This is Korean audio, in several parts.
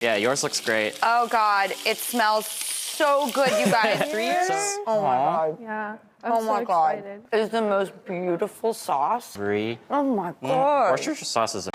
Yeah, yours looks great. Oh God, it smells so good, you guys. 3 years? Oh my God. Yeah. I'm Oh so my God. excited. It's the most beautiful sauce. 3. Oh my God. Worcestershire sauce is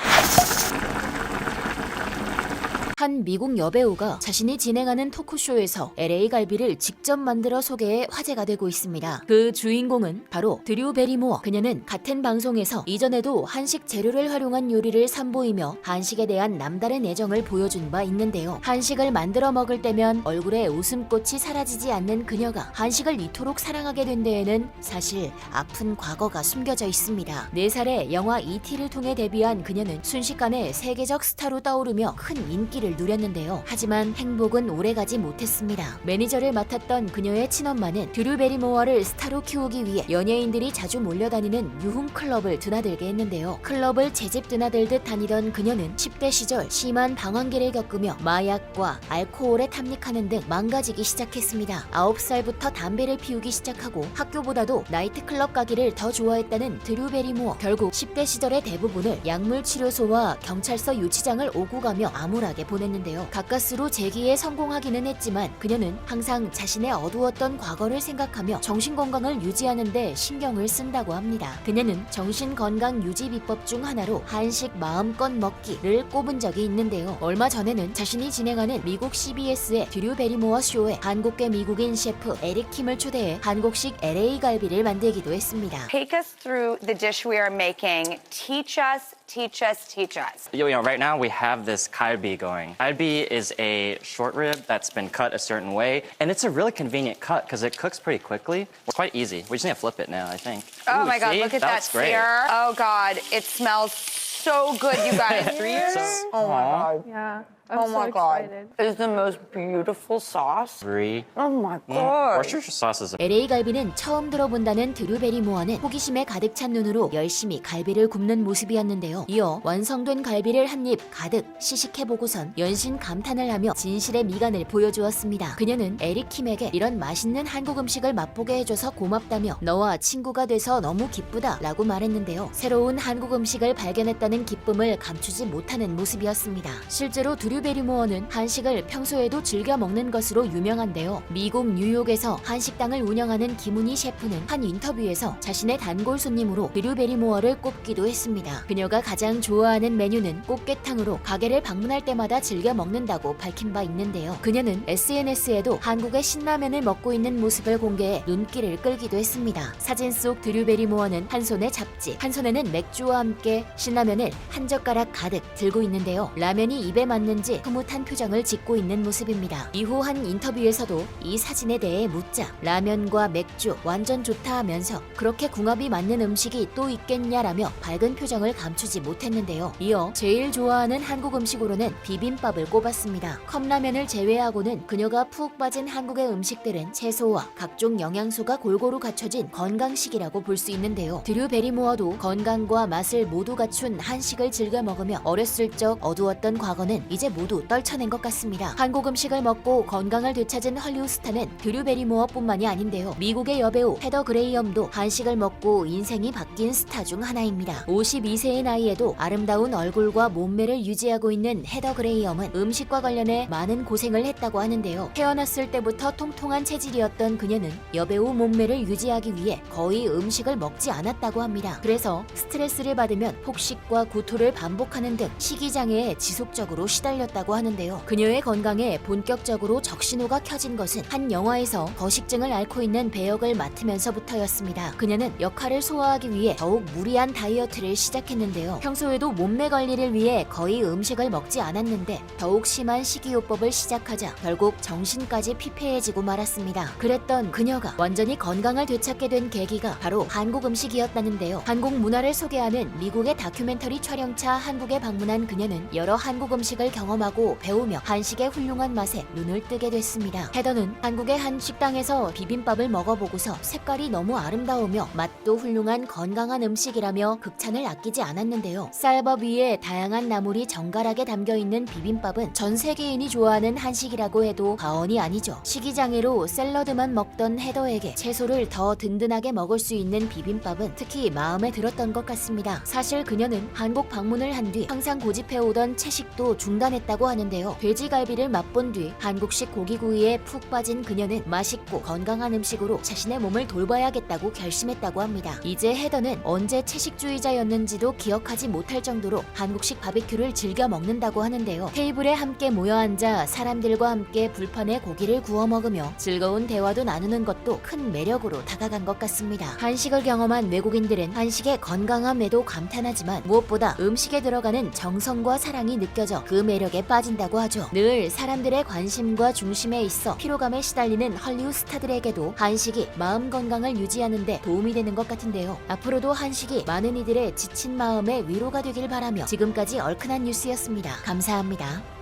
한 미국 여배우가 자신이 진행하는 토크쇼에서 LA 갈비를 직접 만들어 소개해 화제가 되고 있습니다. 그 주인공은 바로 드류 베리모어. 그녀는 같은 방송에서 이전에도 한식 재료를 활용한 요리를 선보이며 한식에 대한 남다른 애정을 보여준 바 있는데요. 한식을 만들어 먹을 때면 얼굴에 웃음꽃이 사라지지 않는 그녀가 한식을 이토록 사랑하게 된 데에는 사실 아픈 과거가 숨겨져 있습니다. 4살에 영화 E.T.를 통해 데뷔한 그녀는 순식간에 세계적 스타로 떠오르며 큰 인기를 누렸는데요. 하지만 행복은 오래가지 못했습니다. 매니저를 맡았던 그녀의 친엄마는 드류 베리모어를 스타로 키우기 위해 연예인들이 자주 몰려다니는 유흥 클럽을 드나들게 했는데요. 클럽을 제집 드나들듯 다니던 그녀는 10대 시절 심한 방황기를 겪으며 마약과 알코올에 탐닉하는 등 망가지기 시작했습니다. 9살부터 담배를 피우기 시작하고 학교보다도 나이트클럽 가기를 더 좋아했다는 드류 베리모어. 결국 10대 시절의 대부분을 약물치료소와 경찰서 유치장을 오고 가며 암울하게 보냈는데요. 가까스로 재기에 성공하기는 했지만 그녀는 항상 자신의 어두웠던 과거를 생각하며 정신건강을 유지하는 데 신경을 쓴다고 합니다. 그녀는 정신건강 유지 비법 중 하나로 한식 마음껏 먹기를 꼽은 적이 있는데요. 얼마 전에는 자신이 진행하는 미국 CBS의 드류 베리모어 쇼에 한국계 미국인 셰프 에릭 킴을 초대해 한국식 LA 갈비를 만들기도 했습니다. Take us through the dish we are making. Teach us, teach us, teach us. You know, right now we have this kalbi going. Kalbi is a short rib that's been cut a certain way, and it's a really convenient cut because it cooks pretty quickly. It's quite easy. We just need to flip it now, I think. Oh Ooh, my God, see? look at that looks great. sear. Oh God, it smells so good, you guys. 3 years? Oh my God. Yeah. I'm Oh so my God. excited. It's the most beautiful sauce. 3. Oh my God. Worcestershire sauce is LA 갈비는 처음 들어본다는 드류 베리모어는 호기심에 가득 찬 눈으로 열심히 갈비를 굽는 모습이었는데요. 이어 완성된 갈비를 한 입 가득 시식해보고선 연신 감탄을 하며 진실의 미간을 보여주었습니다. 그녀는 에릭 킴에게 이런 맛있는 한국 음식을 맛보게 해줘서 고맙다며 너와 친구가 돼서 너무 기쁘다 라고 말했는데요. 새로운 한국 음식을 발견했다는 기쁨을 감추지 못하는 모습이었습니다. 실제로 드류 베리모어는 한식을 평소에도 즐겨 먹는 것으로 유명한데요. 미국 뉴욕에서 한식당을 운영하는 김은희 셰프는 한 인터뷰에서 자신의 단골 손님으로 드류 베리모어를 꼽기도 했습니다. 그녀가 가장 좋아하는 메뉴는 꽃게탕으로 가게를 방문할 때마다 즐겨 먹는다고 밝힌 바 있는데요. 그녀는 SNS에도 한국의 신라면을 먹고 있는 모습을 공개해 눈길을 끌기도 했습니다. 사진 속 드류 베리모어는 한 손에 잡지, 한 손에는 맥주와 함께 신라면을 한 젓가락 가득 들고 있는데요. 라면이 입에 맞는지 흐뭇한 표정을 짓고 있는 모습입니다. 이후 한 인터뷰에서도 이 사진에 대해 묻자 라면과 맥주 완전 좋다 하면서 그렇게 궁합이 맞는 음식이 또 있겠냐라며 밝은 표정을 감추지 못했는데요. 이어 제일 좋아하는 한국 음식으로는 비빔밥을 꼽았습니다. 컵라면을 제외하고는 그녀가 푹 빠진 한국의 음식들은 채소와 각종 영양소가 골고루 갖춰진 건강식이라고 볼 수 있는데요. 드류 베리모어도 건강과 맛을 모두 갖춘 한식을 즐겨 먹으며 어렸을 적 어두웠던 과거는 이제 모두 떨쳐낸 것 같습니다. 한국 음식을 먹고 건강을 되찾은 헐리우드 스타는 드류 베리모어뿐만이 아닌데요. 미국의 여배우 헤더 그레이엄도 한식을 먹고 인생이 바뀐 스타 중 하나입니다. 52세의 나이에도 아름다운 얼굴과 몸매를 유지하고 있는 헤더 그레이엄은 음식과 관련해 많은 고생을 했다고 하는데요. 태어났을 때부터 통통한 체질이었던 그녀는 여배우 몸매를 유지하기 위해 거의 음식을 먹지 않았다고 합니다. 그래서 스트레스를 받으면 폭식과 구토를 반복하는 등 식이장애에 지속적으로 시달렸다고 하는데요. 그녀의 건강에 본격적으로 적신호가 켜진 것은 한 영화에서 거식증을 앓고 있는 배역을 맡으면서부터였습니다. 그녀는 역할을 소화하기 위해 더욱 무리한 다이어트를 시작했는데요. 평소에도 몸매 관리를 위해 거의 음식을 먹지 않았는데 더욱 심한 식이요법을 시작하자 결국 정신까지 피폐해지고 말았습니다. 그랬던 그녀가 완전히 건강을 되찾게 된 계기가 바로 한국 음식이었다는데요. 한국 문화를 소개하는 미국의 다큐멘터리 촬영차 한국에 방문한 그녀는 여러 한국 음식을 경험하고 배우며 한식의 훌륭한 맛에 눈을 뜨게 됐습니다. 헤더는 한국의 한 식당에서 비빔밥을 먹어보고서 색깔이 너무 아름다우며 맛도 훌륭한 건강한 음식이라며 극찬을 아끼지 않았는데요. 쌀밥 위에 다양한 나물이 정갈하게 담겨있는 비빔밥은 전 세계인이 좋아하는 한식이라고 해도 과언이 아니죠. 식이장애로 샐러드만 먹던 헤더에게 채소를 더 든든하게 먹을 수 있는 비빔밥은 특히 마음에 들었던 것 같습니다. 사실 그녀는 한국 방문을 한 뒤 항상 고집해오던 채식도 중단했다 했다고 하는데요. 돼지갈비를 맛본 뒤 한국식 고기구이에 푹 빠진 그녀는 맛있고 건강한 음식으로 자신의 몸을 돌봐야겠다고 결심했다고 합니다. 이제 헤더는 언제 채식주의자였는지도 기억하지 못할 정도로 한국식 바비큐를 즐겨 먹는다고 하는데요. 테이블에 함께 모여 앉아 사람들과 함께 불판에 고기를 구워 먹으며 즐거운 대화도 나누는 것도 큰 매력으로 다가간 것 같습니다. 한식을 경험한 외국인들은 한식의 건강함에도 감탄하지만 무엇보다 음식에 들어가는 정성과 사랑이 느껴져 그 매력에 빠진다고 하죠. 늘 사람들의 관심과 중심에 있어 피로감에 시달리는 헐리우드 스타들에게도 한식이 마음 건강을 유지하는 데 도움이 되는 것 같은데요. 앞으로도 한식이 많은 이들의 지친 마음의 위로가 되길 바라며 지금까지 얼큰한 뉴스였습니다. 감사합니다.